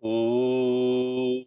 Om.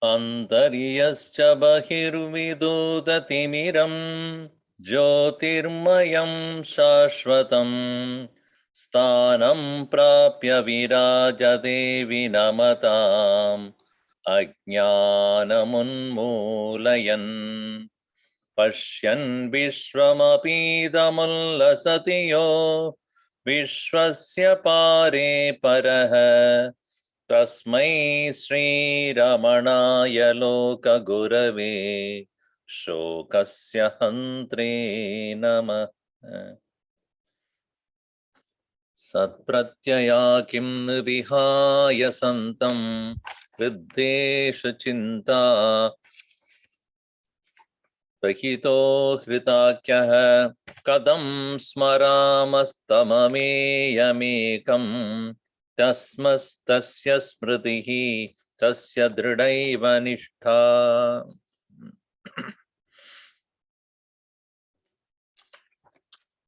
Antaryascha bahirvidudatimiram jyotirmayam shashvatam sthanam prapya virajate vinamatam ajnanamunmulayan Pashyan Vishwamapidamullasatiyo Vishwasya Pare Paraha Tasmai Sri Ramanaya Loka Gurave Shokasya Hantre Namah Satpratyaya Kim Vihaya Santam Viddesha Chinta Rahito Hritakyah Kadam Smaramastamameyamekam Tasmastasya Smritihi Tasya Dridaiva Nishtha.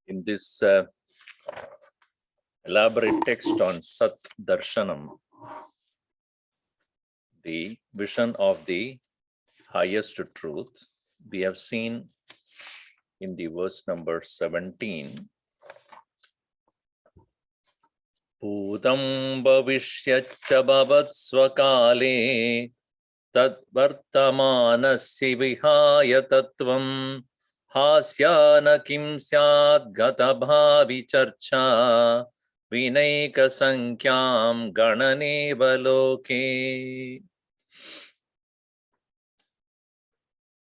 In this elaborate text on Sat Darshanam, the vision of the highest truth, we have seen in the verse number 17. Bhutam bhavishyaccha bhavatsvakale tadvartamanasya vihaya tattvam hasyana kim syad gata bhavi charcha vinaika sankyam gananeva loke.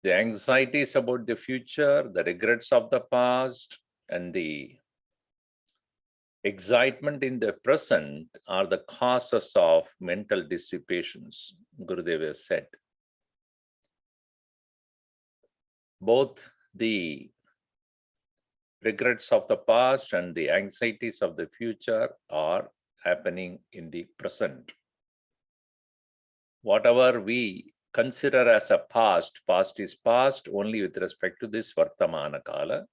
The anxieties about the future, the regrets of the past, and the excitement in the present are the causes of mental dissipations, Gurudeva said. Both the regrets of the past and the anxieties of the future are happening in the present. Whatever we consider as a past, past is past only with respect to this Vartamana Kala.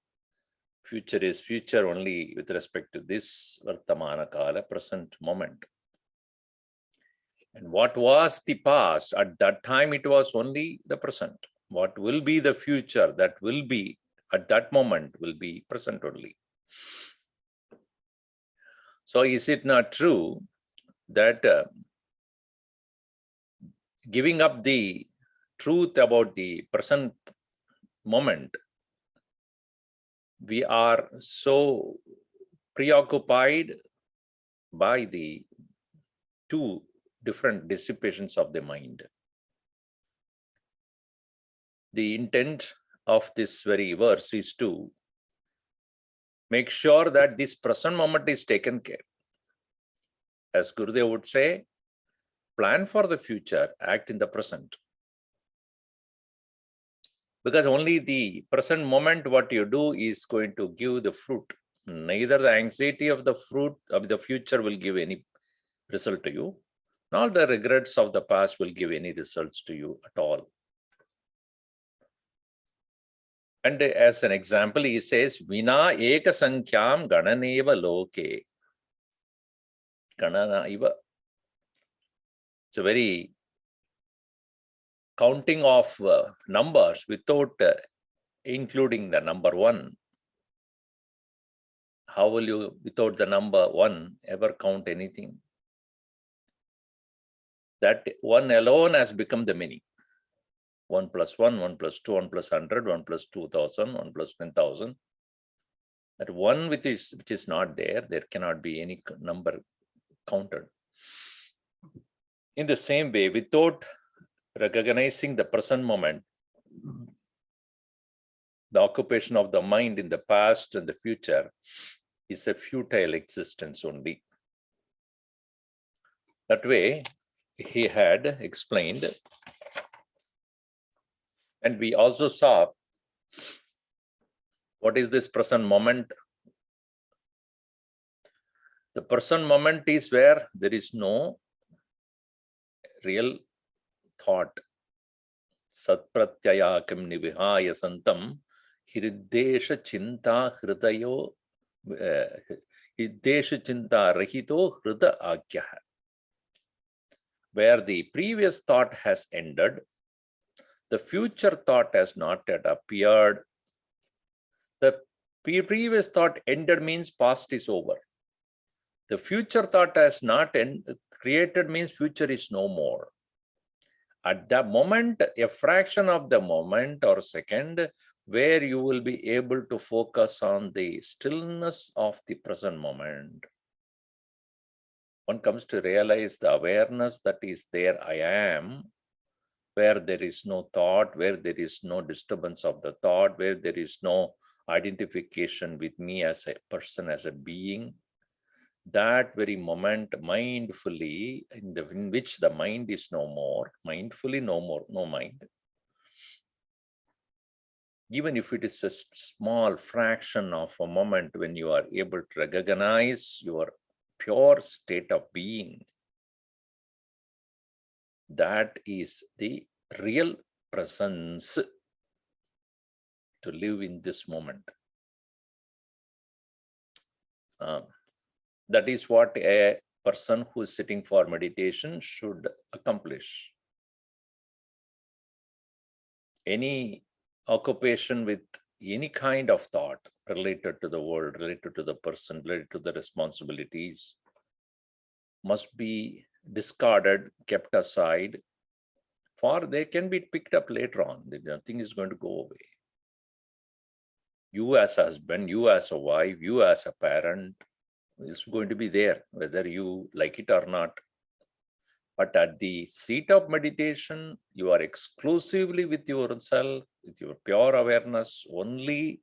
Future is future only with respect to this Vartamana Kala, present moment. And what was the past? At that time, it was only the present. What will be the future? That will be, at that moment, will be present only. So is it not true that giving up the truth about the present moment, we are so preoccupied by the two different dissipations of the mind. The intent of this very verse is to make sure that this present moment is taken care. As Gurudev would say, plan for the future, act in the present. Because only the present moment, what you do is going to give the fruit. Neither the anxiety of the fruit of the future will give any result to you, nor the regrets of the past will give any results to you at all. And as an example, he says, Vina eka sankyam gananeva loke. Ganana iva. It's a very counting of numbers without including the number one. How will you, without the number one, ever count anything? That one alone has become the many. 1 plus 1, 1 plus 2, 1 plus 100, 1 plus 2,000, 1 plus 10,000. That one which is not there, there cannot be any number counted. In the same way, without recognizing the present moment, the occupation of the mind in the past and the future is a futile existence only. That way, he had explained, and we also saw what is this present moment. The present moment is where there is no real thought. Satpratyayakam nivihaya santam hriddesha chinta hridayo hriddesha chinta rahito hrida agyaha. Where the previous thought has ended, the future thought has not yet appeared. The previous thought ended means past is over. The future thought has not created means future is no more. At that moment, a fraction of the moment or second, where you will be able to focus on the stillness of the present moment. One comes to realize the awareness that is there, I am, where there is no thought, where there is no disturbance of the thought, where there is no identification with me as a person, as a being. That very moment, mindfully, in which the mind is no more, mindfully no more, no mind. Even if it is a small fraction of a moment when you are able to recognize your pure state of being, that is the real presence to live in this moment. That is what a person who is sitting for meditation should accomplish. Any occupation with any kind of thought related to the world, related to the person, related to the responsibilities, must be discarded, kept aside, for they can be picked up later on. Nothing is going to go away. You as a husband, you as a wife, you as a parent is going to be there, whether you like it or not. But at the seat of meditation, you are exclusively with yourself, with your pure awareness, only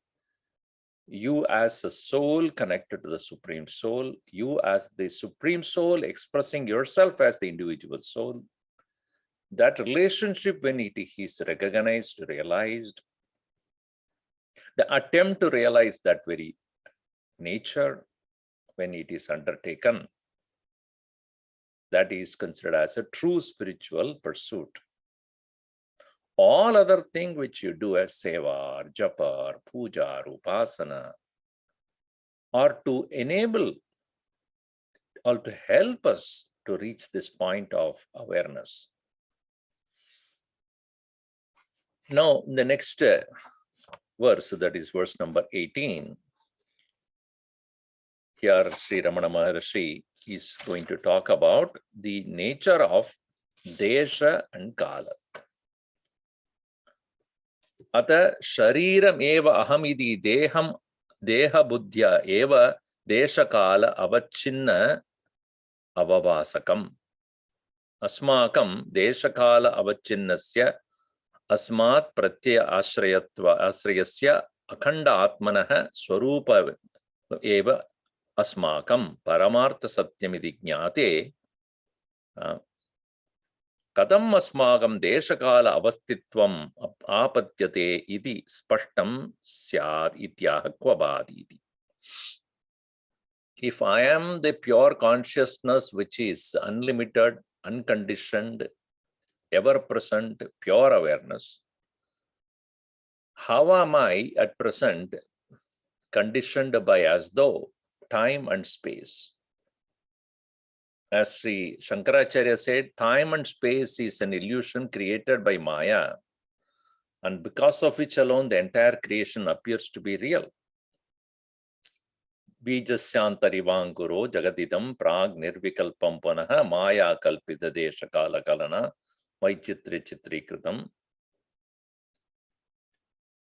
you as a soul connected to the Supreme Soul, you as the Supreme Soul expressing yourself as the individual soul. That relationship, when it is recognized, realized, the attempt to realize that very nature, when it is undertaken, that is considered as a true spiritual pursuit. All other things which you do as seva, or japa, or puja, or upasana, are to enable or to help us to reach this point of awareness. Now, in the next verse, that is verse number 18, here Sri Ramana Maharshi is going to talk about the nature of desha and kala. Ata shariram eva ahamidi deham deha buddhya eva desha kala avachinna avavasakam. Asmakam desha kala avachinnasya asmat pratyaya ashrayasya akhanda atmanah swarupa eva asmakam paramartha satyamidi jnate kadam asmakam deshakala avastitvam apatyate iti spashtam syad ityah kvabaditi. If I am the pure consciousness which is unlimited, unconditioned, ever-present, pure awareness, how am I at present conditioned by as though time and space? As Sri Shankaracharya said, time and space is an illusion created by Maya, and because of which alone the entire creation appears to be real. Bijasyantarivankuro jagadidam prag nirvikalpam panaha maya kalpita desha kala kalana vaichitri chitri kritam.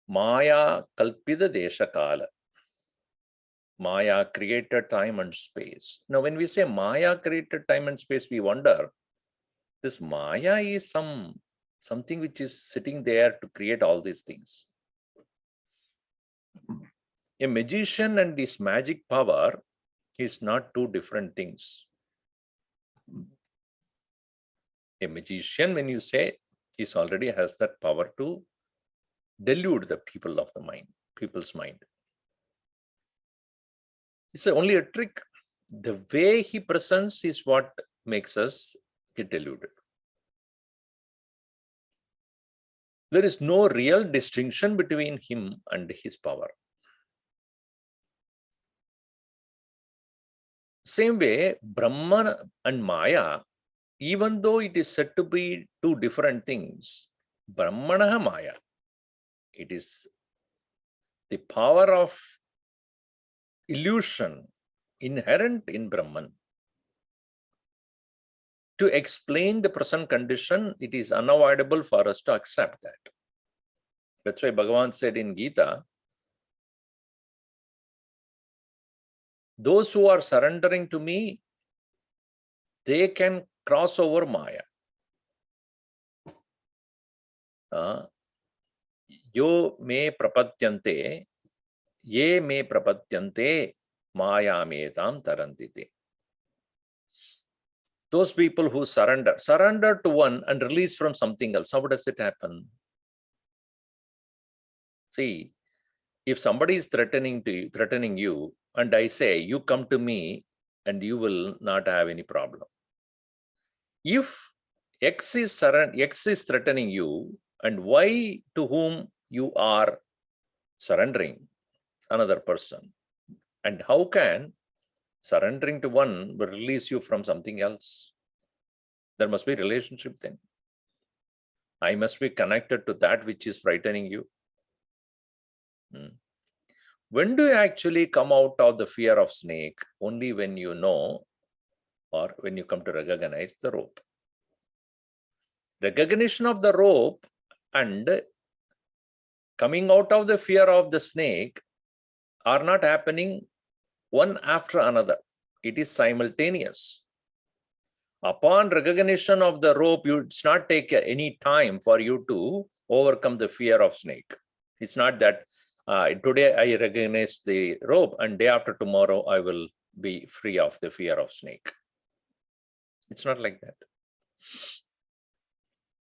Maya kalpita desha kala. Maya created time and space. Now, when we say Maya created time and space, we wonder, this Maya is something which is sitting there to create all these things. A magician and his magic power is not two different things. A magician, when you say, he already has that power to delude the people's mind. It's only a trick. The way he presents is what makes us get deluded. There is no real distinction between him and his power. Same way, Brahman and Maya, even though it is said to be two different things, Brahmanaha Maya, it is the power of illusion inherent in Brahman. To explain the present condition, it is unavoidable for us to accept that. That's why Bhagavan said in Gita, those who are surrendering to me, they can cross over Maya. Yo me prapatyante, ye me prapatyante, Maya me tam tarantite. Those people who surrender to one and release from something else. How does it happen? See, if somebody is threatening you, and I say, you come to me and you will not have any problem. If X is threatening you, and Y, to whom you are surrendering, another person, and how can surrendering to one will release you from something else? There must be relationship then. I must be connected to that which is frightening you. When do you actually come out of the fear of snake? Only when you know, or when you come to recognize the rope. Recognition of the rope and coming out of the fear of the snake are not happening one after another. It is simultaneous. Upon recognition of the rope, it's not take any time for you to overcome the fear of snake. It's not that today I recognize the rope and day after tomorrow I will be free of the fear of snake. It's not like that.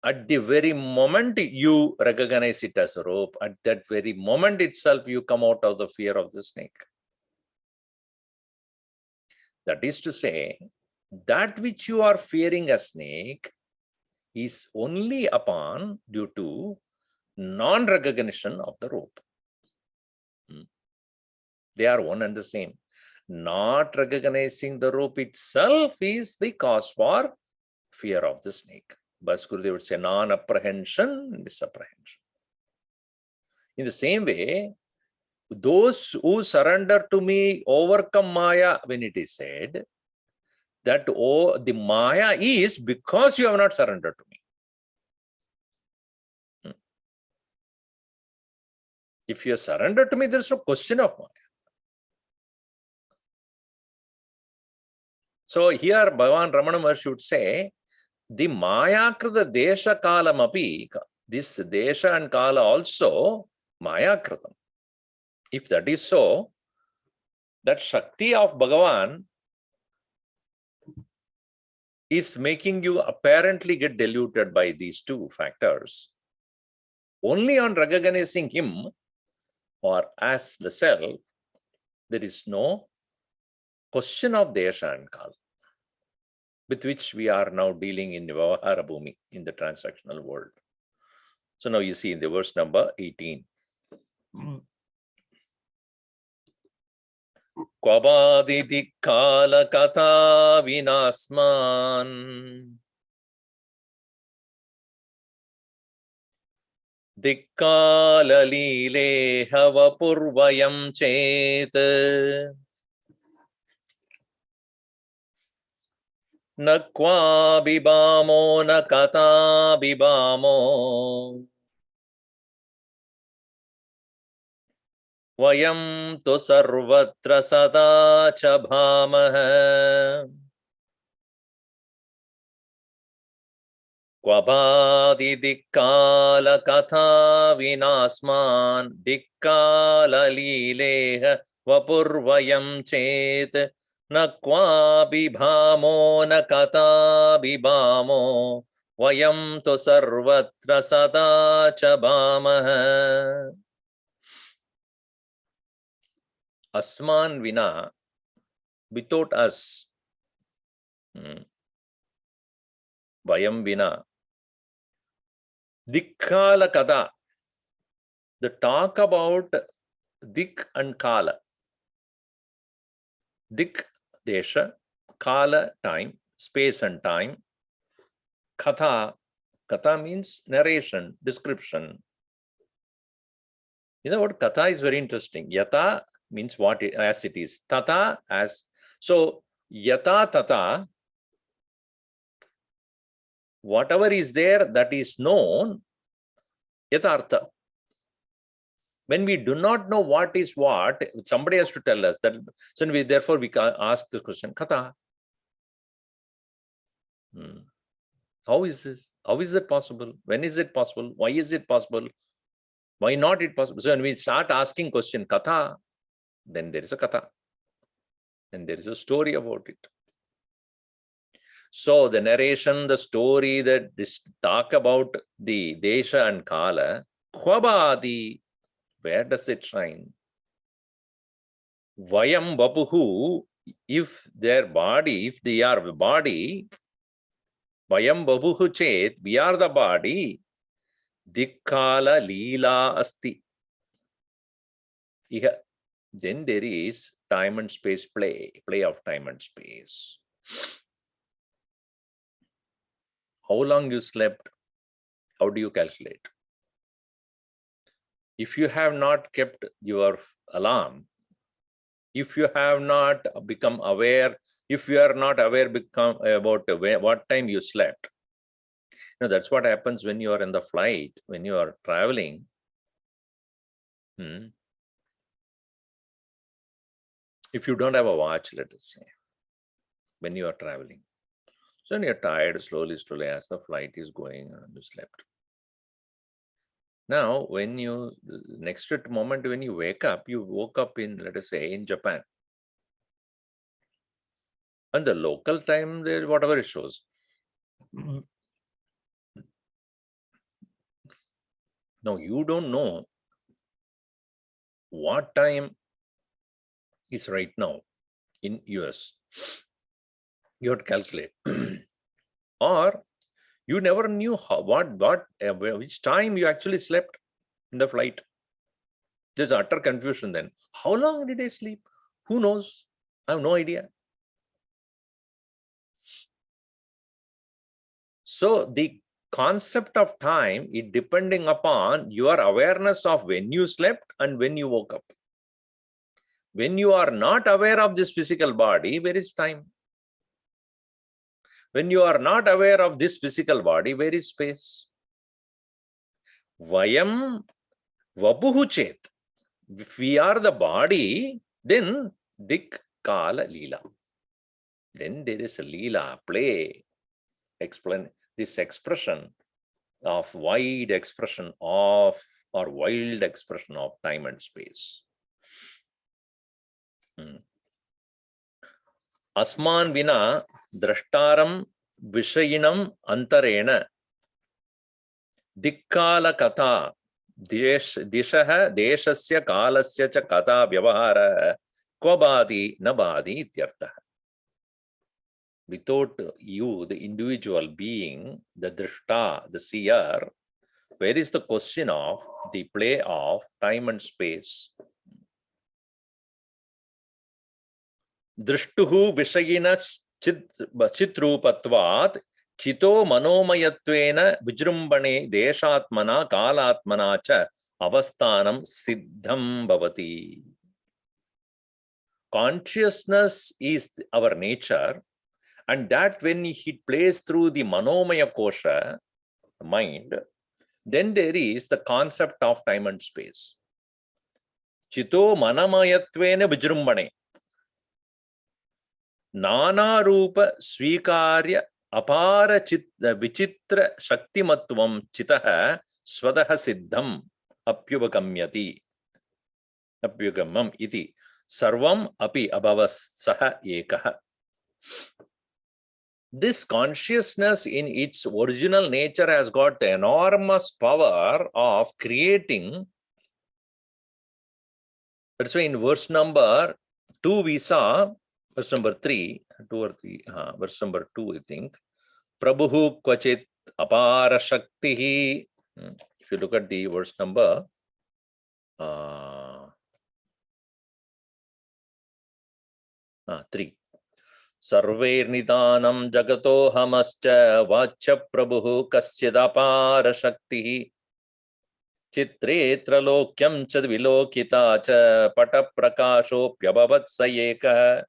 At the very moment you recognize it as a rope, at that very moment itself you come out of the fear of the snake. That is to say, that which you are fearing a snake is only upon due to non-recognition of the rope. They are one and the same. Not recognizing the rope itself is the cause for fear of the snake. But Gurudev would say non-apprehension and misapprehension. In the same way, those who surrender to me overcome Maya, when it is said that the Maya is because you have not surrendered to me. If you surrender to me, there is no question of Maya. So here Bhagavan Ramana Maharshi would say, the Maya Krita Desha Kalam api, this Desha and Kala also Maya Kritam. If that is so, that Shakti of Bhagavan is making you apparently get deluded by these two factors. Only on recognizing him or as the self, there is no question of Desha and Kala, with which we are now dealing in Vyavahara Bhumi, in the transactional world. So now you see in the verse number 18. Kvabaditi kala kata vinasman dikkala lile hava purvayam chet na kwa bibamo na kata bibamo Vayam tu sarvatra sada cha bhamaha. Kvabadi dikkala katha vinasman dikkala lileha vapurvayam chet na kvabi bhamo na katha bibhamo vayam tu sarvatra sada cha bhamaha. Asman vina, without us, vayam vina, dikkala kada, the talk about dik and kala. Dik, desha, kala, time, space and time. Katha, katha means narration, description. You know what? Katha is very interesting. Yata means what as it is. Tata as, so yata tata, whatever is there that is known, yatartha. When we do not know what is what, somebody has to tell us that. So therefore we can ask this question, Katha. How is this? How is it possible? When is it possible? Why is it possible? Why not it possible? So when we start asking question, Katha, then there is a Katha. And there is a story about it. So the narration, the story that this talk about the Desha and Kala, Khwabadi, where does it shine? Vayam Bapuhu, if their body, if they are the body, Vayam Bapuhu Chet, we are the body, Dikkala Leela Asti. Then there is time and space play of time and space. How long you slept? How do you calculate? If you have not kept your alarm, if you have not become aware, if you are not aware about what time you slept, that's what happens when you are in the flight, when you are traveling. If you don't have a watch, let us say, when you are traveling. So when you're tired, slowly, as the flight is going, you slept. Now, when you, next moment when you wake up, you woke up in, let us say, in Japan. And the local time, there, whatever it shows. Now, you don't know what time is right now in US. You have to calculate. Or you never knew which time you actually slept in the flight. There's utter confusion then. How long did I sleep? Who knows? I have no idea. So the concept of time is depending upon your awareness of when you slept and when you woke up. When you are not aware of this physical body, where is time? When you are not aware of this physical body, where is space? Vayam vapuhu chet. If we are the body, then dik kala leela. Then there is a leela, play, explain this expression of wide expression of, or wild expression of time and space. Asman vina drashtaram vishayinam antarena dikkala katha dishaha deshasya kalasya cha katha vyavahara kvabadi nabadi ityartha. Without you, the individual being, the drishta, the seer, where is the question of the play of time and space? Drishtuhu vishayinas chitrupatvat chito manomayatvena vijrumbane deshatmana kalatmana cha avasthanam siddham bhavati. Consciousness is our nature, and that when it plays through the manomaya kosha, mind, then there is the concept of time and space. Chito Manamayatvena Vijrumbane. Nana Rupa Svikarya Apara Vichitra Shaktimatvam Chitaha Swadaha Siddham Apyuvakamyati. Apyugamam iti. Sarvam api abhavasaha ekaha. This consciousness in its original nature has got the enormous power of creating. That's why in verse number 2 we saw, verse number 3, 2 or 3, verse number 2 I think, Prabhu kvachit apara shaktihi. If you look at the verse number 3. Sarvairnidanam jagato hamascha vacha prabhu kasyadapara shaktihi chitre tralokyam chad vilokita cha pata prakasho pyabhavat sayeka.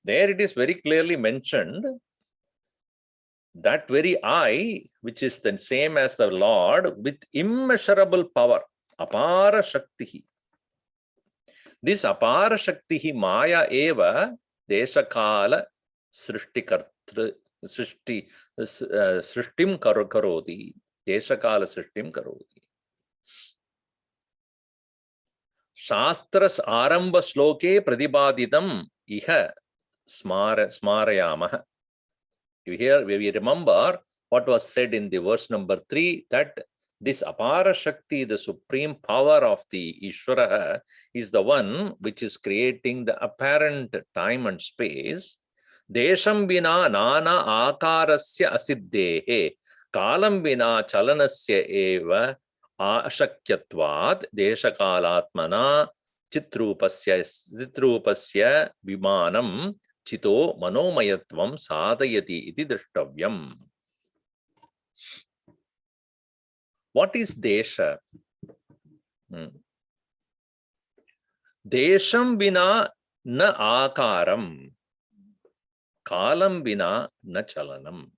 There it is very clearly mentioned that very I, which is the same as the Lord, with immeasurable power, apara shaktihi. This apara shaktihi maya eva deshakala srishtikartru srishtim karoti. Deshakala srishtim karoti. Shastras aramba sloke pradibaditam iha smarayamah. Here we remember what was said in the verse number 3, that this apara shakti, the supreme power of the Ishvara, is the one which is creating the apparent time and space. Desham bina nana akarasya asiddhehe kalam bina chalanasya eva ashakyatvat deshakalatmana chitrupasya vimanam Chito manomayatvam sadayati iti drishtavyam. What is desha? Desham bina na akaram, kalam bina na chalanam.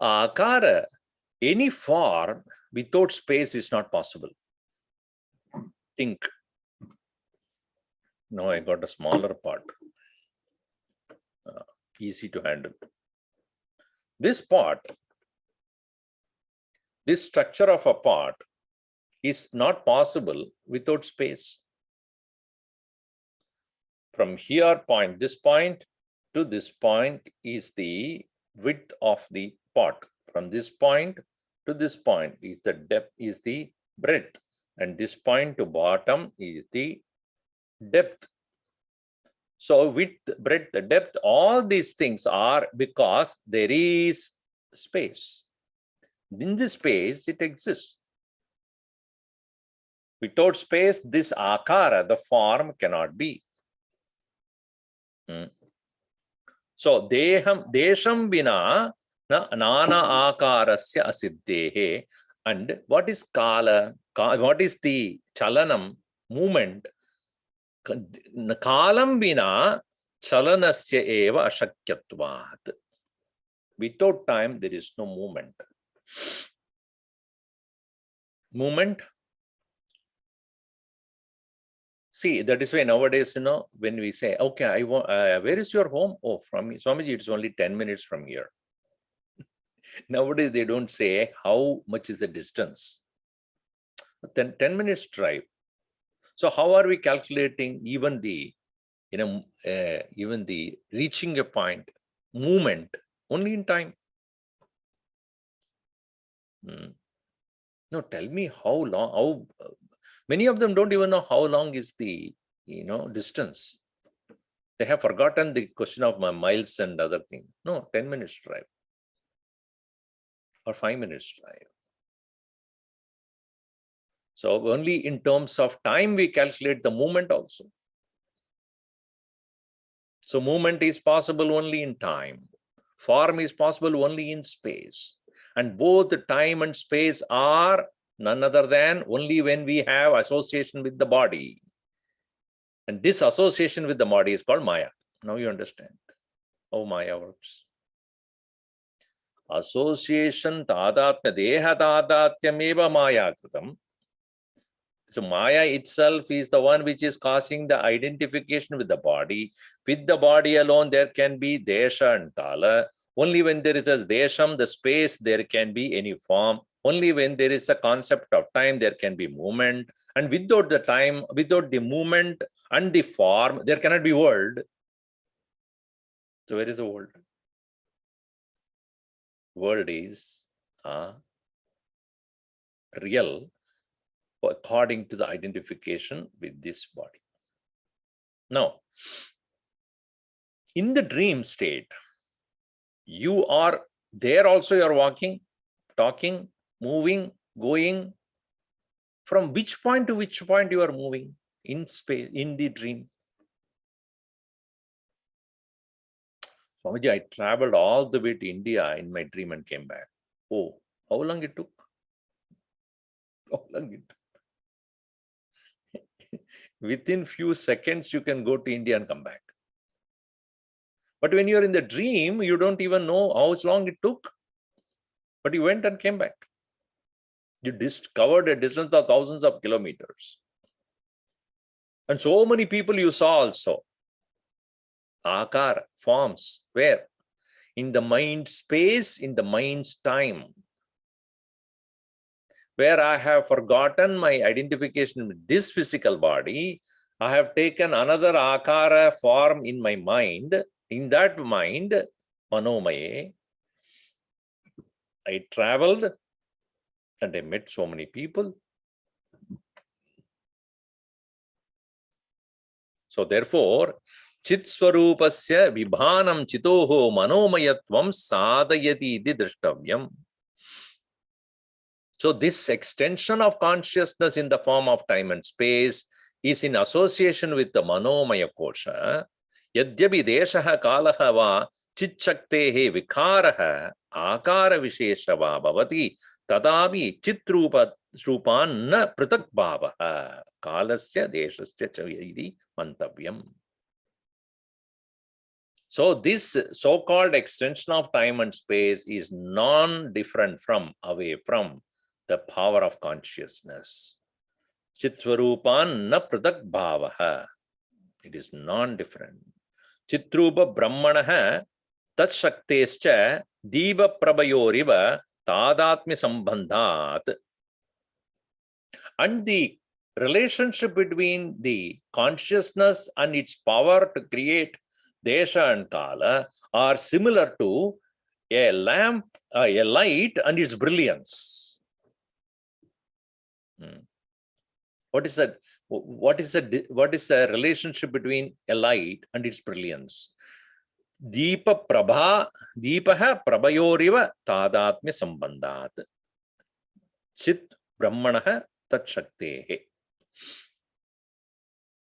Akara, any form without space is not possible. Think. No, I got a smaller part. Easy to handle. This part, this structure of a part is not possible without space. From here point, this point to this point is the width of the pot. From this point to this point is the depth, is the breadth, and this point to bottom is the depth. So width, breadth, depth, all these things are because there is space. In this space, it exists. Without space, this akara, the form, cannot be. So desham bina nana akarasya asiddhehe. And what is kala? What is the chalanam, movement? Kalam bina chalanasya eva ashakyatvat. Without time, there is no movement. Movement. See, that is why nowadays, when we say, okay, I want, where is your home? Oh, from me, Swamiji, it's only 10 minutes from here. Nowadays, they don't say how much is the distance. 10 minutes drive. So how are we calculating even the, even the reaching a point, movement, only in time? No, tell me how long, many of them don't even know how long is the, distance. They have forgotten the question of my miles and other things. No, 10 minutes drive or 5 minutes drive. So only in terms of time we calculate the movement also. So movement is possible only in time. Form is possible only in space. And both time and space are none other than only when we have association with the body. And this association with the body is called Maya. Now you understand how Maya works. Association tadatmya deha tadatyameva maya kritam So Maya itself is the one which is causing the identification with the body. With the body alone, there can be Desha and Kala. Only when there is a Desham, the space, there can be any form. Only when there is a concept of time, there can be movement. And without the time, without the movement and the form, there cannot be world. So where is the world? World is real according to the identification with this body. Now, in the dream state, you are there also, you are walking, talking, moving, going. From which point to which point you are moving in space, in the dream? Swamiji, I traveled all the way to India in my dream and came back. Oh, how long it took? How long it took? Within few seconds, you can go to India and come back. But when you're in the dream, you don't even know how long it took. But you went and came back. You covered a distance of thousands of kilometers. And so many people you saw also. Akar, forms, where? In the mind space, in the mind's time. Where I have forgotten my identification with this physical body, I have taken another akara form in my mind. In that mind, Manomaya, I traveled and I met so many people. So therefore, Chit Swarupasya Vibhanam Chitoho Manomayatvam Sadayati iti Drishtavyam. So this extension of consciousness in the form of time and space is in association with the Manomaya Kosha. Yadyapi Deshaha Kalaha va Chitshaktehe Vikaraha Akara Vishesha va Bhavati Tadavi Chitrupan na Pratak Bhavaha Kalasya Deshasya Chavidi Mantavyam. So this so-called extension of time and space is non-different from, away from the power of consciousness. Chitvarupan na pratak bhavaha. It is non-different. Chitrupa brahmanaha tat shaktescha diva prabayoriva tadatmi sambandhat. And the relationship between the consciousness and its power to create Desha and Kala are similar to a lamp, a light and its brilliance. What is the relationship between a light and its brilliance? Deepa prabha, deepaha prabayoriva tadatmya sambandhat. Chit brahmanaha tat shaktehe.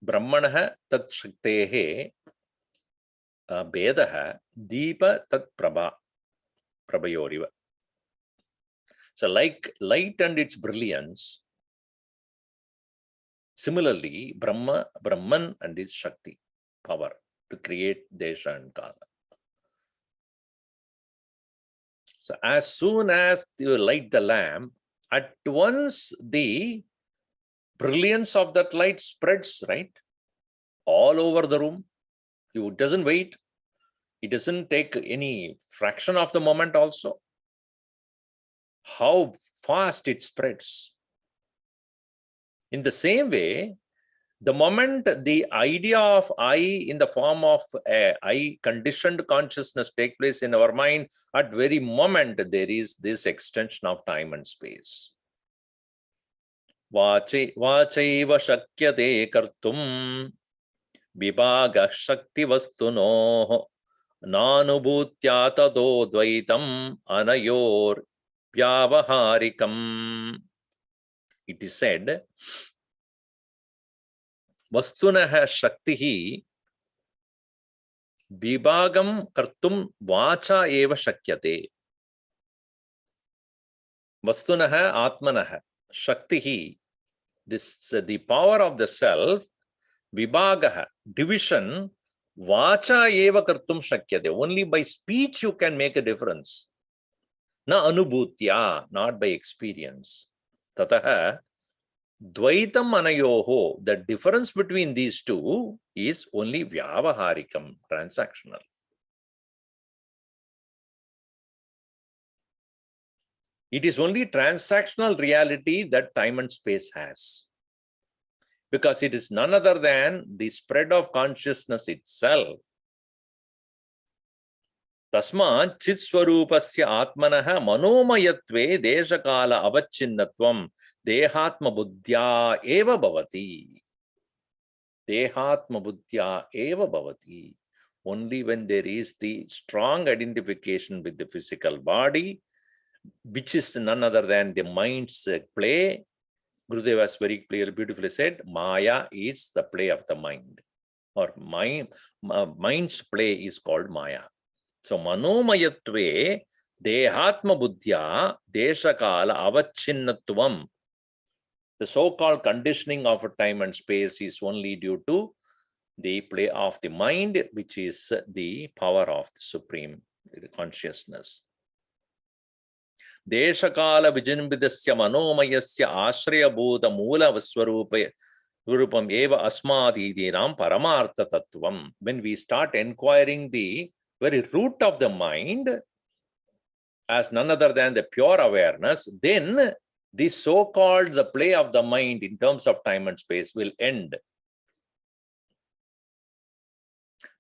Brahmanaha tat shaktehe. Bedaha deepa tat prabha prabayoriva. So like light and its brilliance, similarly Brahman and its Shakti, power to create Desha and Kala. So as soon as you light the lamp, at once the brilliance of that light spreads, right? All over the room. It doesn't wait. It doesn't take any fraction of the moment also. How fast it spreads. In the same way, the moment the idea of I in the form of I conditioned consciousness take place in our mind, at very moment there is this extension of time and space. Vachaiva shakyate kartum vibhaga shakti vastuno nanubhutya tado dvaitam anayor vyavaharikam. It is said, Vastunaha Shaktihi Vibhagam Kartum Vacha Eva Shakyate. Vastunaha Atmanaha Shaktihi, this the power of the self, Vibhagaha, division, Vacha Eva Kartum Shakyate. Only by speech you can make a difference. Na anubhutya, not by experience. Tataha Dvaitam anayoho, the difference between these two is only vyavaharikam, transactional. It is only transactional reality that time and space has. Because it is none other than the spread of consciousness itself. Tasmat chit swarupasya atmanah manomayatve deshakala avacchinnatvam dehatma buddhya eva bhavati. Dehatma buddhya eva bhavati. Only when there is the strong identification with the physical body, which is none other than the mind's play. Gurudev has very clearly, beautifully said, Maya is the play of the mind, or mind's play is called Maya. So, Manomayatve, Dehatma Buddhya, Deshakala, Avacchinnatvam. The so-called conditioning of time and space is only due to the play of the mind, which is the power of the supreme consciousness. Deshakala vijinbidasya manomayasya ashrayabhuta moola swarupam eva asmadidinam paramartha tattvam. When we start inquiring the very root of the mind as none other than the pure awareness, then the so-called the play of the mind in terms of time and space will end.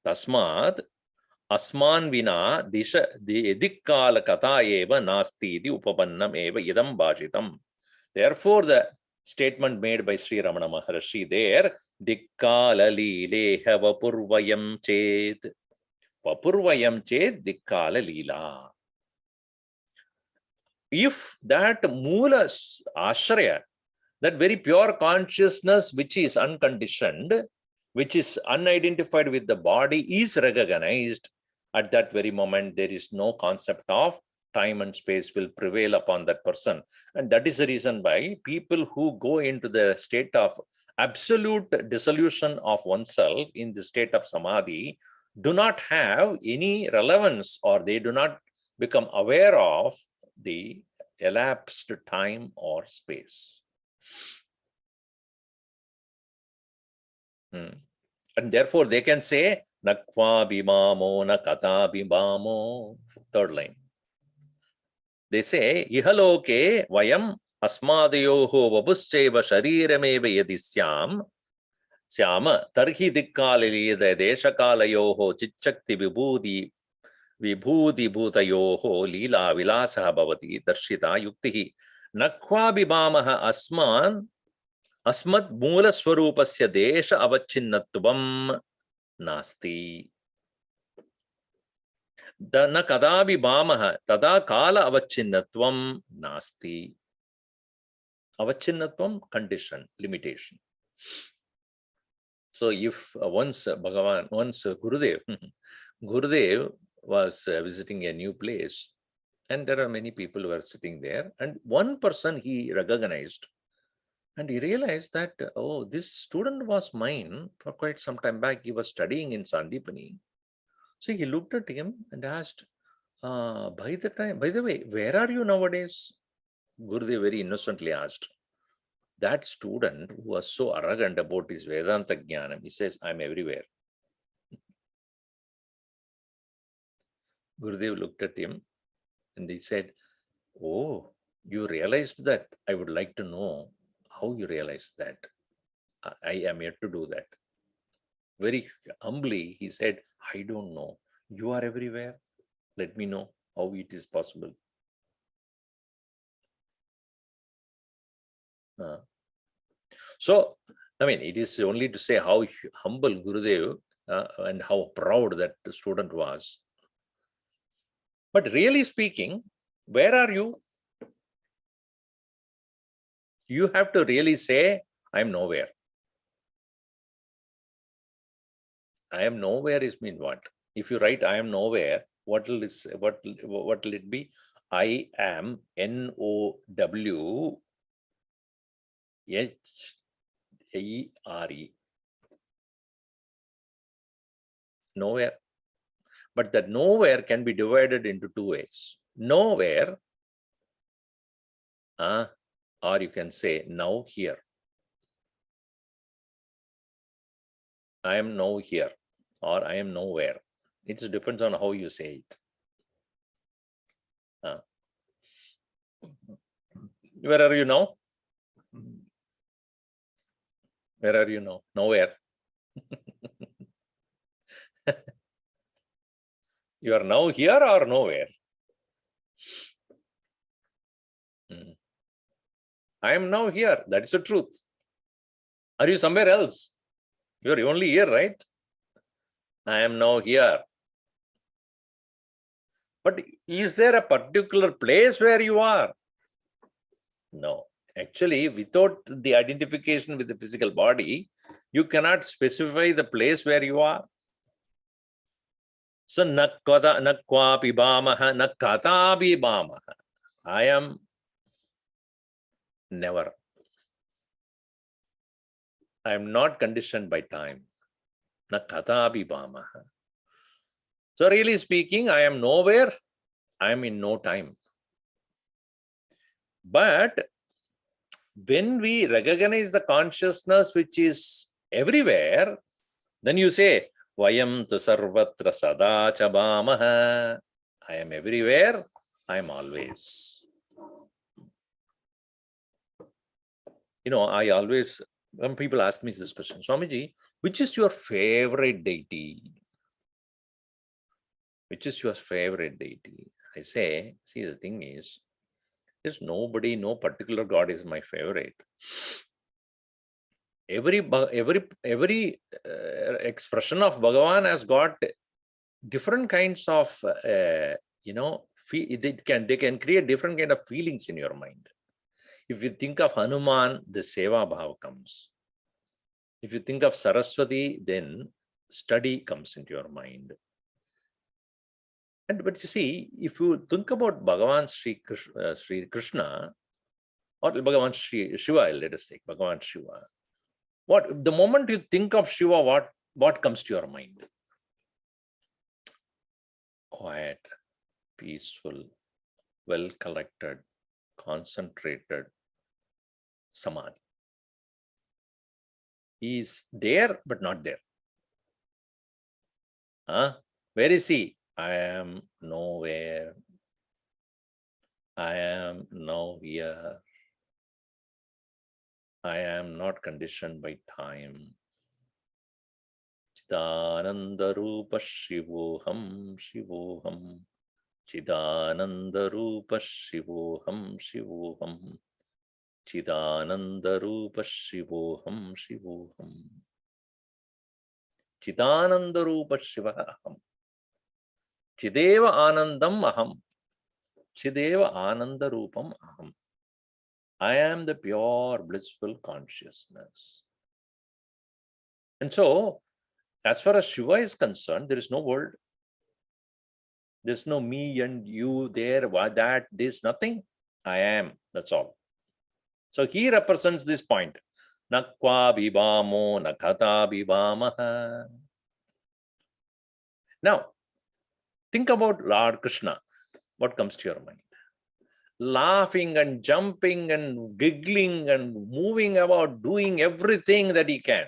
Tasmad Asman vina disha dikkala kata eva nasti di upapannam eva idam bhajitam. Therefore, the statement made by Sri Ramana Maharshi there, dikkala leeleha vapurvayam ched. Vapurvayam ched dikkala leela. If that moola ashraya, that very pure consciousness which is unconditioned, which is unidentified with the body, is recognized, at that very moment, there is no concept of time and space will prevail upon that person. And that is the reason why people who go into the state of absolute dissolution of oneself in the state of samadhi do not have any relevance, or they do not become aware of the elapsed time or space. And therefore they can say, Nakva bimamo na kata bimamo. Third line. They say, Ihaloke vayam asmadayoho vabuscheva sharirameva yadisyam syama tarhi dikkalilida deshakalayoho chichakti vibhudi bhutayoho lila vilasaha bhavati darshita yuktihi nakva bimamaha asmad moola swarupasya desha avacchinnatvam nasti. Na kadabi bamaha tada kala avacchinnatvam nasti. Avacchinnatvam, condition, limitation. So if once Gurudev was visiting a new place, and there are many people who are sitting there, and one person he recognized, and he realized that, oh, this student was mine for quite some time back. He was studying in Sandipani. So he looked at him and asked, by the way, where are you nowadays? Gurudev very innocently asked. That student who was so arrogant about his Vedanta Jnanam, he says, I'm everywhere. Gurudev looked at him and he said, oh, you realized that? I would like to know how you realized that. I am here to do that. Very humbly, he said, I don't know. You are everywhere. Let me know how it is possible. So, I mean, it is only to say how humble Gurudev and how proud that the student was. But really speaking, where are you? You have to really say, I am nowhere. I am nowhere is mean what? If you write I am nowhere, what will it be? I am NOWHERE. Nowhere. But that nowhere can be divided into two ways. Nowhere, or you can say now here. I am now here or I am nowhere. It depends on how you say it. Where are you now? Where are you now? Nowhere. You are now here or nowhere? I am now here. That is the truth. Are you somewhere else? You are only here, right? I am now here. But is there a particular place where you are? No. Actually, without the identification with the physical body, you cannot specify the place where you are. So, nakwapi bamaha, nakatapi bamaha. I am never. I am not conditioned by time. Nakatapi bamaha. So, really speaking, I am nowhere. I am in no time. But when we recognize the consciousness which is everywhere, then you say, Vayam tu sarvatra sada chabamaha. I am everywhere, I am always. I always, when people ask me this question, Swamiji, which is your favorite deity? Which is your favorite deity? I say, see, the thing is, there's nobody, no particular God is my favorite. Every expression of Bhagavan has got different kinds of, they can create different kind of feelings in your mind. If you think of Hanuman, the Seva Bhav comes. If you think of Saraswati, then study comes into your mind. But you see, if you think about Bhagavan Sri Krishna, or Bhagavan Shiva, let us take Bhagavan Shiva. The moment you think of Shiva, what comes to your mind? Quiet, peaceful, well collected, concentrated, samadhi. He is there, but not there. Where is he? I am nowhere. I am now here. I am not conditioned by time. Chidananda Rupa Shivoham Shivoham. Chidananda Rupa Shivoham Shivoham. Chidananda Rupa Shivoham Shivoham. Chidananda Rupa Shivaham. Chideva Anandam Aham. Chideva Ananda Rupam Aham. I am the pure blissful consciousness. And so, as far as Shiva is concerned, there is no world. There's no me and you, there, that, this, nothing. I am, that's all. So he represents this point. Nakwa bibamo, nakata bibamaha. Now, think about Lord Krishna. What comes to your mind? Laughing and jumping and giggling and moving about, doing everything that he can.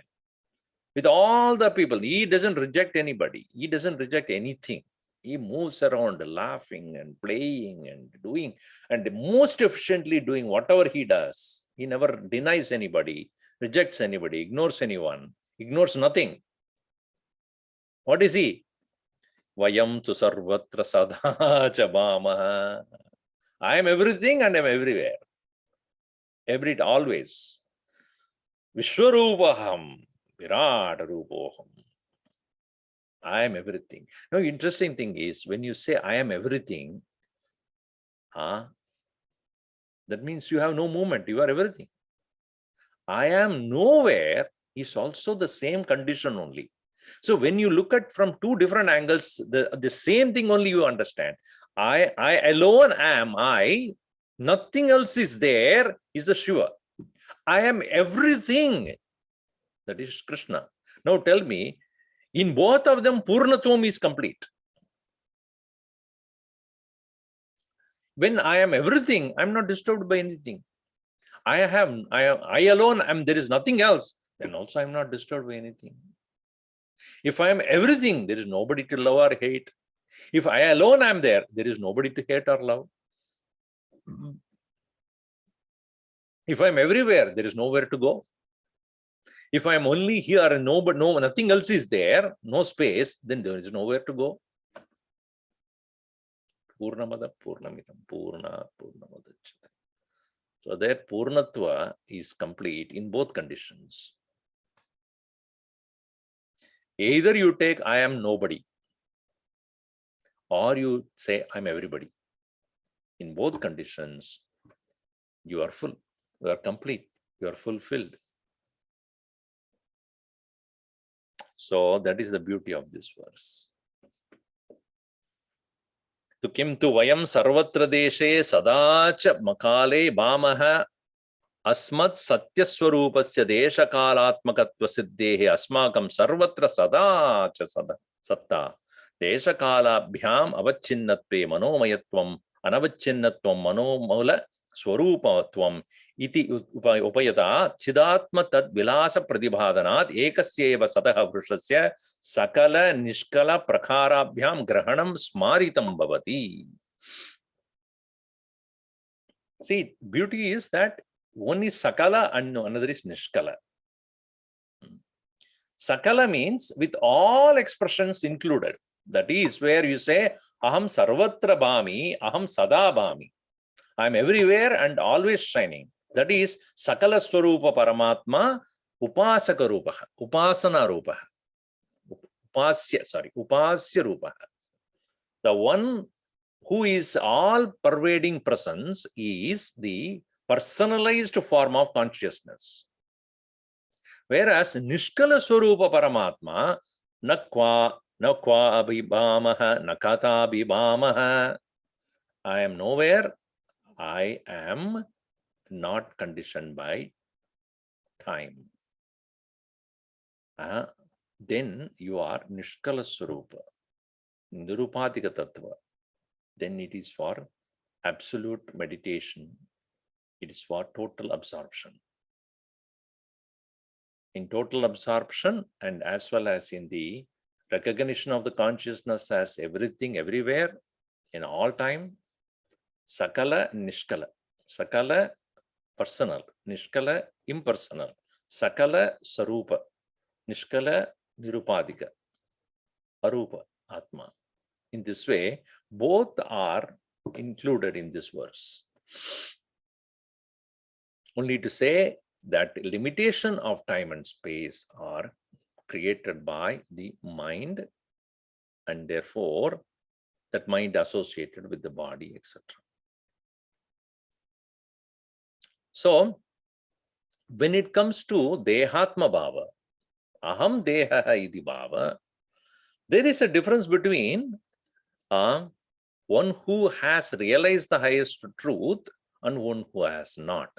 With all the people, he doesn't reject anybody. He doesn't reject anything. He moves around laughing and playing and doing, and most efficiently doing whatever he does. He never denies anybody, rejects anybody, ignores anyone, ignores nothing. What is he? Vayam tu sarvatra sada chabamaha. I am everything and I am everywhere. Always. Vishwarupaham, Virat Rupoham. I am everything. Now, interesting thing is, when you say I am everything, that means you have no movement. You are everything. I am nowhere is also the same condition only. So when you look at from two different angles, the same thing only you understand. I alone am I. Nothing else is there is the Shiva. I am everything. That is Krishna. Now tell me, in both of them, Purnatvam is complete. When I am everything, I'm not disturbed by anything. I alone am, there is nothing else. Then also I'm not disturbed by anything. If I am everything, there is nobody to love or hate. If I alone am there, there is nobody to hate or love. If I'm everywhere, there is nowhere to go. If I'm only here and nothing else is there, no space, then there is nowhere to go. Purnamada Purnamidam Purnat Purnamadachyate. So that Purnatva is complete in both conditions. Either you take I am nobody, or you say I'm everybody. In both conditions, you are full, you are complete, you are fulfilled. So that is the beauty of this verse. To kim tu vayam sarvatra deshe sadacha makale bamaha asmat satyaswarupasya desha kalatmakatva siddhehe asmakam sarvatra sadacha satta desha kalabhyam avacchinnatve manomayatvam anavacchinnatvam manomula swarupatvam iti upayata chidatma tad vilasa pradibhadanat ekasyeva satah vrusasya sakala nishkala prakharabhyam grahanam smaritam bhavati. See, beauty is that one is sakala and another is nishkala. Sakala means with all expressions included. That is where you say aham sarvatra bhami, aham sada bhami. I am everywhere and always shining. That is sakala swarupa paramatma upasaka rupaha, upasana rupaha, upasya rupaha. The one who is all pervading presence is the personalized form of consciousness. Whereas Nishkala Swarupa Paramatma nakwa abhibhamaha nakata abhibhamaha. I am nowhere. I am not conditioned by time. Then you are Nishkala Swarupa, Nirupadika Tattva. Then it is for absolute meditation. It is for total absorption. In total absorption and as well as in the recognition of the consciousness as everything, everywhere, in all time, Sakala Nishkala. Sakala personal, Nishkala impersonal, Sakala Sarupa, Nishkala Nirupadika, Arupa, Atma. In this way, both are included in this verse. Only to say that limitation of time and space are created by the mind, and therefore that mind associated with the body, etc. So when it comes to Dehatma Bhava, Aham Deha iti Bhava, there is a difference between one who has realized the highest truth and one who has not.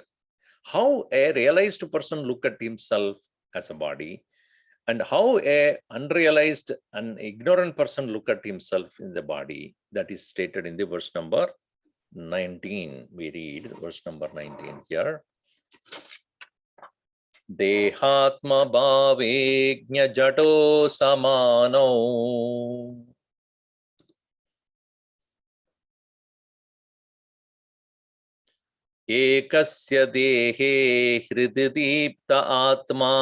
How a realized person look at himself as a body, and how a unrealized and ignorant person look at himself in the body, that is stated in the verse number 19. We read verse number 19 here. Dehatma bhavegnya jato samano ekasya dehe hrididipta atma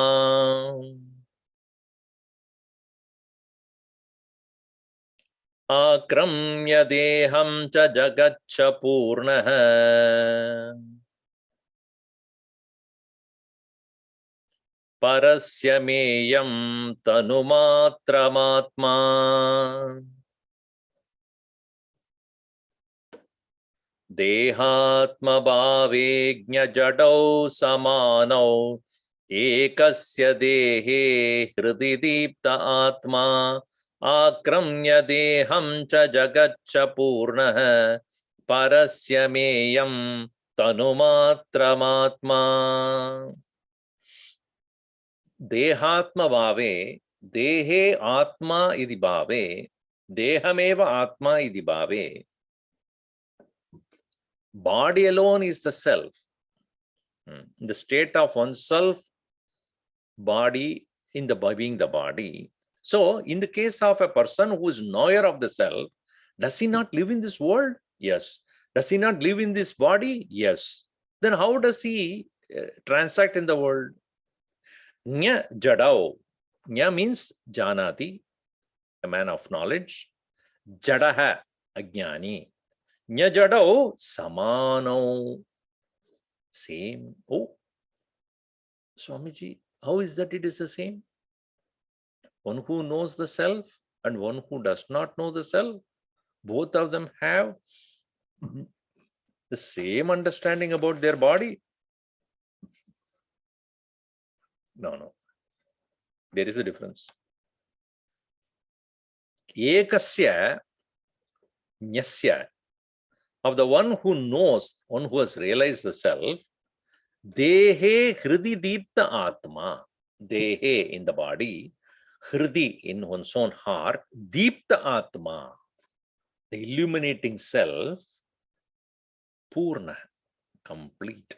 akramya deham cha jagatcha purnaha parasya meyam tanumatramatma Dehatma bhavegnya jadau samano ekasya dehe hrididipta atma akramya deham cha jagatcha purnaha parasya meyam tanumatramatma. Dehatma bhave, dehe atma idi bhave, dehameva atma idi bhave. Body alone is the self. The state of oneself, body in the being the body. So, in the case of a person who is knower of the self, does he not live in this world? Yes. Does he not live in this body? Yes. Then how does he transact in the world? Nya jadao. Nya means janati, a man of knowledge. Jadaha, ajnani. Nya jadao samano. Same. Oh, Swamiji, how is that it is the same? One who knows the self and one who does not know the self, both of them have the same understanding about their body. No. There is a difference. Ekasya nyasya, of the one who knows, one who has realized the self, dehe hridi deepta atma, dehe in the body, hridi in one's own heart, deepta atma, the illuminating self, purna, complete.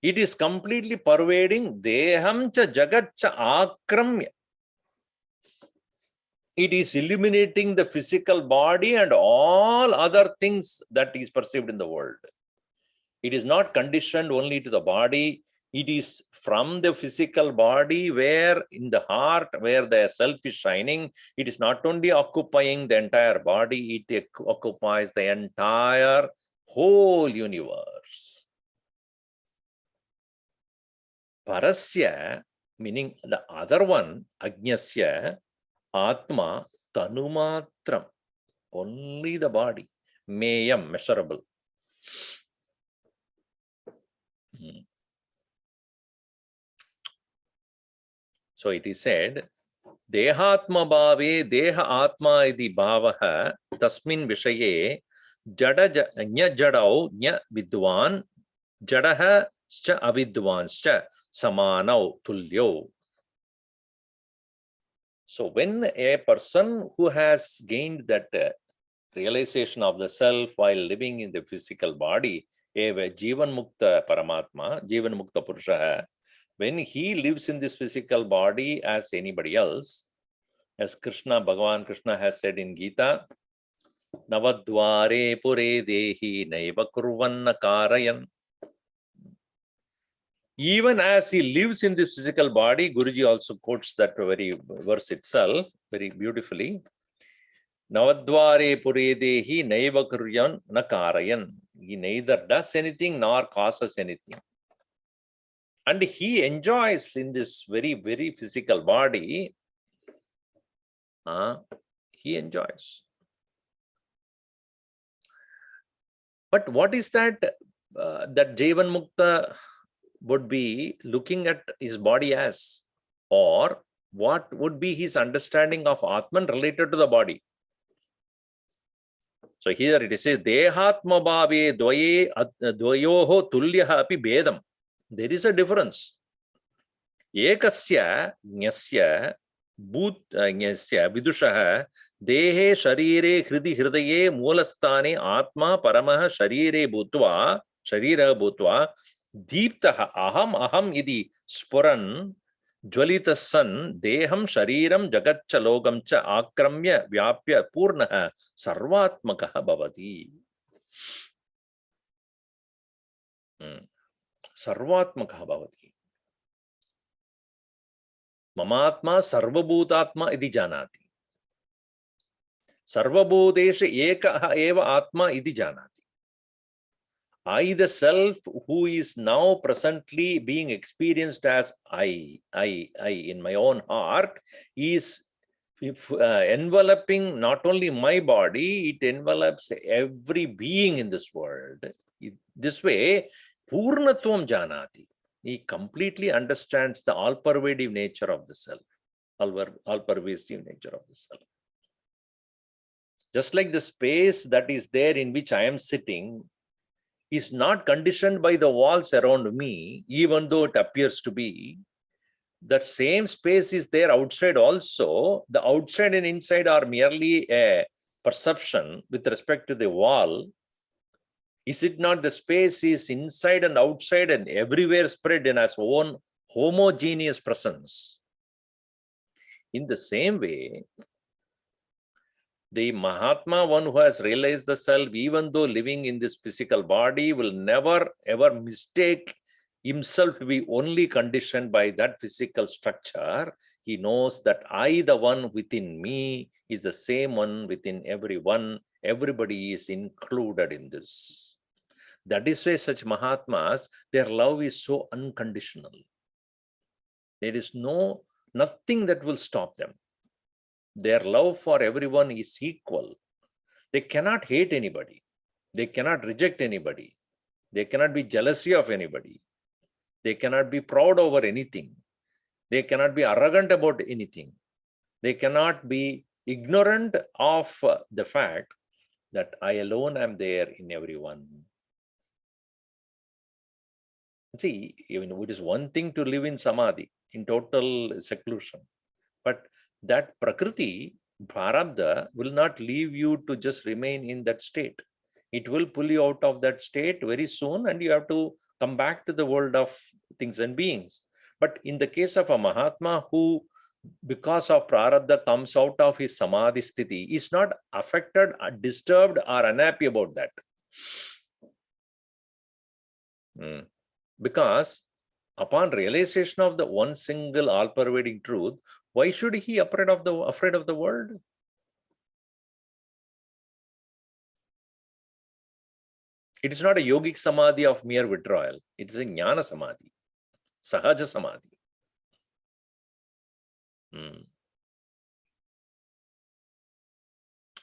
It is completely pervading deham cha jagat cha akramya. It is illuminating the physical body and all other things that is perceived in the world. It is not conditioned only to the body. It is from the physical body where in the heart, where the self is shining. It is not only occupying the entire body, it occupies the entire whole universe. Parasya, meaning the other one, Ajnasya, Atma, Tanumatram, only the body, Mayam, measurable. So it is said, Dehatma bhave, Deha Atma iti bhavaha, Tasmin Vishaye, Jada Nya Jadao, Nya Vidwan, Jadaha Scha Avidwanscha, Samanau Tulyo. So when a person who has gained that realization of the self while living in the physical body, eva Jivan Mukta Paramatma, Jivan Mukta Purusha, when he lives in this physical body as anybody else, as Bhagavan Krishna has said in Gita, Navadware Pure Dehi Naiva Kurvanna Karayan. Even as he lives in this physical body, Guruji also quotes that very verse itself very beautifully. Navadware Puredehi Naiva Kuryan Nakarayan. He neither does anything nor causes anything. And he enjoys in this very, very physical body. He enjoys. But what is that that Jivan Mukta would be looking at his body as? Or what would be his understanding of Atman related to the body? So here it says, Dehatma bhave dvayoho tulyaha api bedam. There is a difference. Ekasya nyasya vidushaha dehe sharire hridi hridaye mulastane atma paramaha sharire bhutva deeptaha aham idi spuran Jwalita san deham shariram jagatcha logamcha akramya vyapya purnaha sarvatmakaha bhavati. Sarvatmakaha bhavati. Mamatma sarvabhutatma idi janati. Sarvabhutesha eka eva atma idi janati. I, the self, who is now presently being experienced as I in my own heart, is enveloping not only my body, it envelops every being in this world. This way, Purnatvam Janati. He completely understands the all-pervasive nature of the self, all-pervasive nature of the self. Just like the space that is there in which I am sitting is not conditioned by the walls around me, even though it appears to be. That same space is there outside also. The outside and inside are merely a perception with respect to the wall. Is it not the space is inside and outside and everywhere spread in its own homogeneous presence? In the same way, the Mahatma, one who has realized the self, even though living in this physical body, will never ever mistake himself to be only conditioned by that physical structure. He knows that I, the one within me, is the same one within everyone. Everybody is included in this. That is why such Mahatmas, their love is so unconditional. There is nothing that will stop them. Their love for everyone is equal. They cannot hate anybody. They cannot reject anybody. They cannot be jealousy of anybody. They cannot be proud over anything. They cannot be arrogant about anything. They cannot be ignorant of the fact that I alone am there in everyone. See, it is one thing to live in samadhi, in total seclusion. But that prakriti, prarabdha, will not leave you to just remain in that state. It will pull you out of that state very soon, and you have to come back to the world of things and beings. But in the case of a Mahatma who, because of prarabdha, comes out of his samadhi sthiti, is not affected, disturbed, or unhappy about that. Because upon realization of the one single all-pervading truth, why should he afraid of the world? It is not a yogic samadhi of mere withdrawal. It is a jnana samadhi, sahaja samadhi.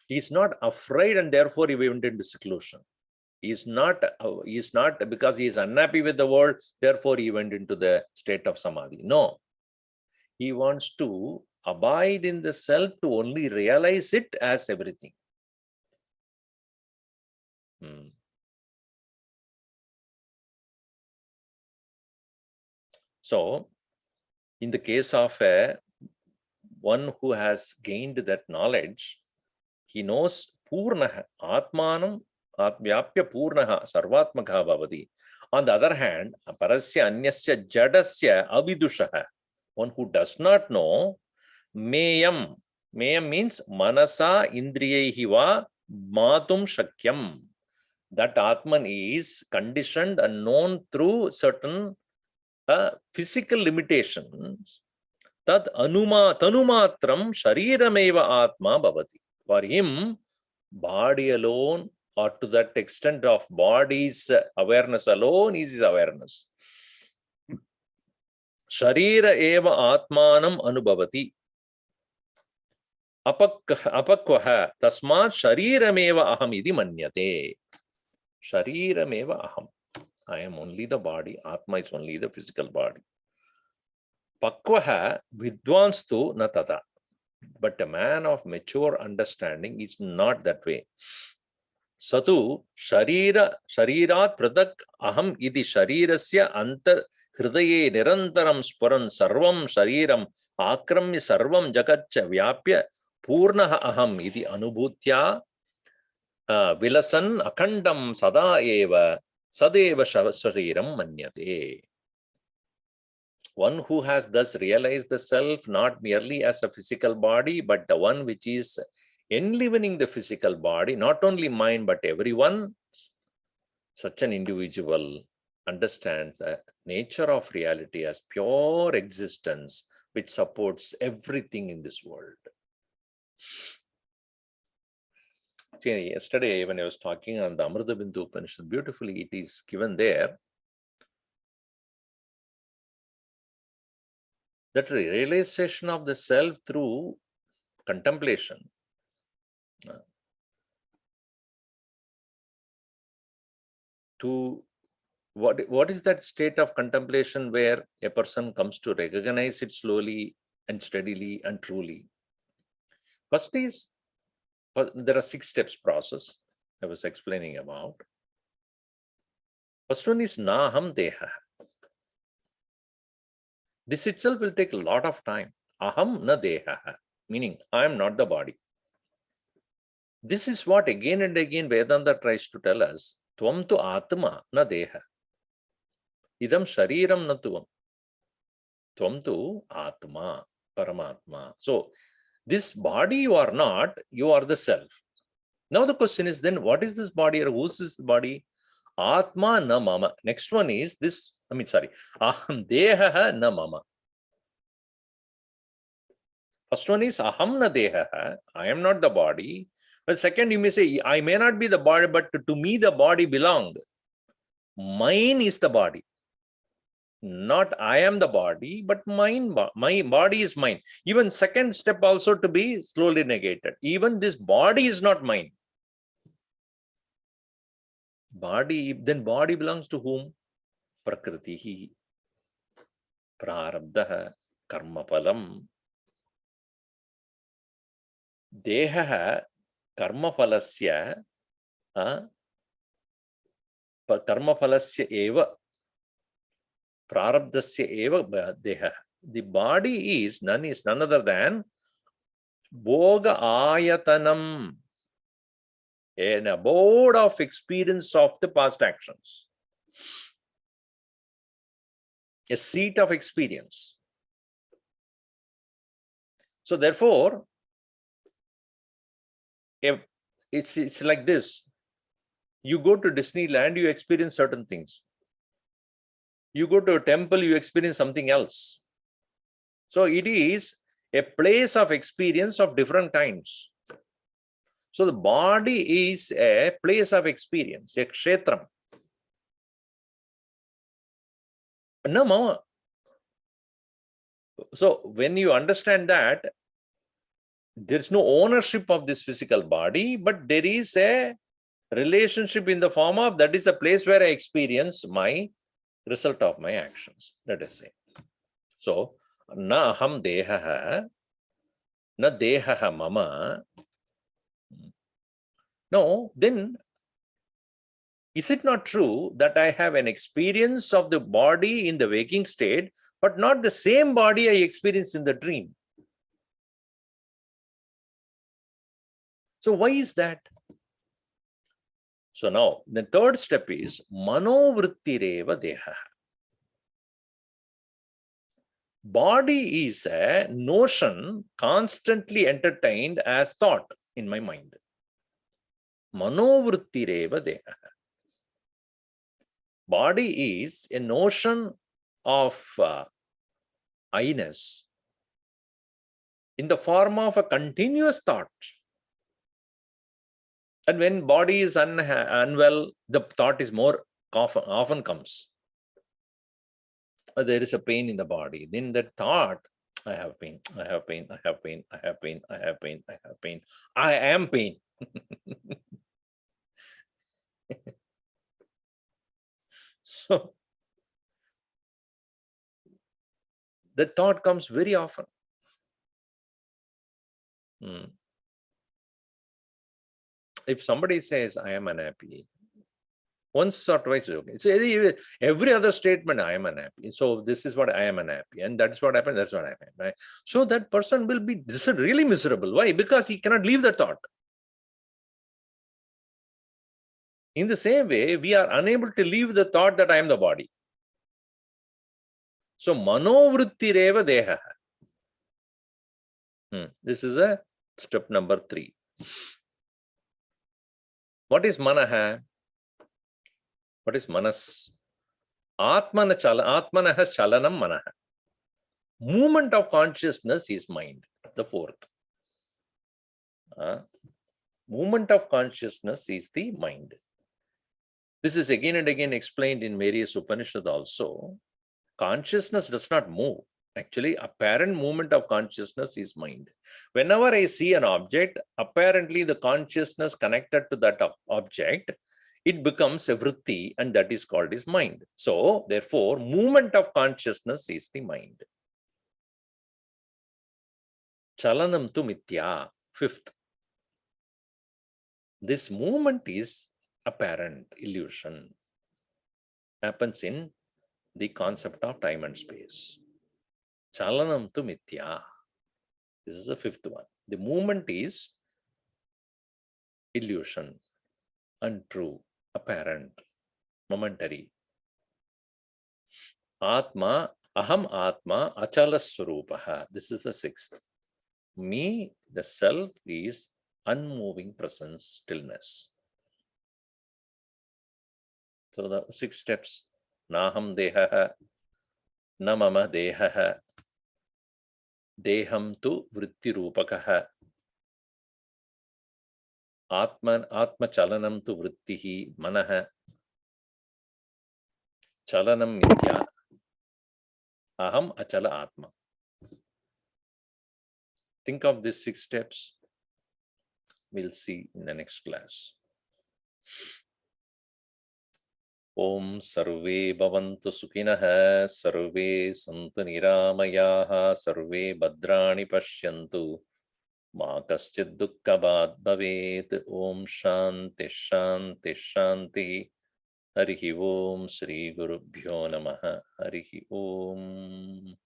He is not afraid, and therefore he went into seclusion. He is not because he is unhappy with the world, therefore he went into the state of samadhi. No. He wants to abide in the self to only realize it as everything. So, in the case of one who has gained that knowledge, he knows Purnaha, Atmanam, Atvyapya Purnaha, Sarvatmaka Bhavati. On the other hand, Parasya Anyasya Jadasya Abhidushaha, one who does not know, Meyam. Meyam means Manasa Indriyehi va Matum Shakyam. That Atman is conditioned and known through certain physical limitations. Tad tanumatram sharirameva atma bhavati. For him, body alone, or to that extent of body's awareness alone, is his awareness. Sharira eva atmanam anubhavati. Apakvaha tasmat sharirameva aham idi manyate. Sharirameva aham. I am only the body. Atma is only the physical body. Pakvaha vidwanstu na tata. But a man of mature understanding is not that way. Satu sharirat pradak aham idi sharirasya anta hridaye nirantaram sparan sarvam shariram akramya sarvam jagatcha vyapya purnaha aham idi anubhutya vilasan akhandam sada eva sadeva shariram manyate. One who has thus realized the self not merely as a physical body, but the one which is enlivening the physical body, not only mine, but everyone, such an individual understands the nature of reality as pure existence, which supports everything in this world. See, yesterday, when I was talking on the Amrita Bindu Upanishad, beautifully it is given there, that realization of the self through contemplation to what is that state of contemplation where a person comes to recognize it slowly and steadily and truly. First is, there are 6 steps process I was explaining about. First one is Naham Deha. This itself will take a lot of time. Aham na deha, meaning I am not the body. This is what again and again Vedanta tries to tell us. Tvam tu atma na deha. Idam shariram na tuvam. Tvam tu atma. Paramatma. So this body you are not, you are the self. Now the question is then, what is this body or who's this body? Atma na mama. Next one is this, aham deha na mama. First one is aham na deha, I am not the body. But second, you may say, I may not be the body, but to me the body belonged. Mine is the body. Not I am the body, but mine, my body is mine. Even second step also to be slowly negated. Even this body is not mine. Body, then body belongs to whom? Prakritihi, prarabdha, karmapalam. Deha karmapalasya, karmapalasya eva, prarabdasya eva deha. The body is none other than Bhoga ayatanam, an abode of experience of the past actions, a seat of experience. So therefore, if it's like this. You go to Disneyland, you experience certain things. You go to a temple, you experience something else. So it is a place of experience of different kinds. So the body is a place of experience, a kshetram. No, mama. So when you understand that, there's no ownership of this physical body, but there is a relationship in the form of that is a place where I experience my result of my actions, let us say. So, na aham deha, na deha mama. No, then is it not true that I have an experience of the body in the waking state, but not the same body I experience in the dream? So why is that? So now the third step is manovrittireva deha. Body is a notion constantly entertained as thought in my mind. Manovrittireva deha. Body is a notion of I-ness in the form of a continuous thought. And when body is unwell, the thought is more often comes. There is a pain in the body. Then that thought, I have pain, I have pain, I have pain, I have pain, I have pain, I have pain, I am pain. So the thought comes very often. If somebody says, I am unhappy, once or twice is okay. So every other statement, I am unhappy. So this is what I am unhappy. And that's what happened, that's what happened. Right? So that person will be really miserable. Why? Because he cannot leave the thought. In the same way, we are unable to leave the thought that I am the body. So manovrittireva deha. This is a step number 3. What is manaha? What is manas? Atmanaha chalanam manaha. Movement of consciousness is mind, the fourth. Movement of consciousness is the mind. This is again and again explained in various Upanishads also. Consciousness does not move. Actually, apparent movement of consciousness is mind. Whenever I see an object, apparently the consciousness connected to that object, it becomes a vritti, and that is called as mind. So, therefore, movement of consciousness is the mind. Chalanam tu mithya, fifth. This movement is apparent illusion. Happens in the concept of time and space. Chalanam tu mithya. This is the fifth one. The movement is illusion, untrue, apparent, momentary. Atma Aham Atma Achala Swarupaha. This is the sixth. Me, the self, is unmoving presence, stillness. So the 6 steps. Naham Dehaha, na mama Dehaha, Deham tu Vritti Rupakaha, Atma Chalanam tu Vrittihi Manaha, Chalanam Mithya, Aham Achala Atma. Think of these 6 steps. We'll see in the next class. Om Sarve Bhavantu Sukhinah, Sarve Santu Niramayaha, Sarve Bhadrani Pashyantu, Ma Kaschid Dukkhabhat Bhavet. Om Shanti Shanti Shanti. Harihi Om Shri Gurubhyo Namaha. Harihi Om.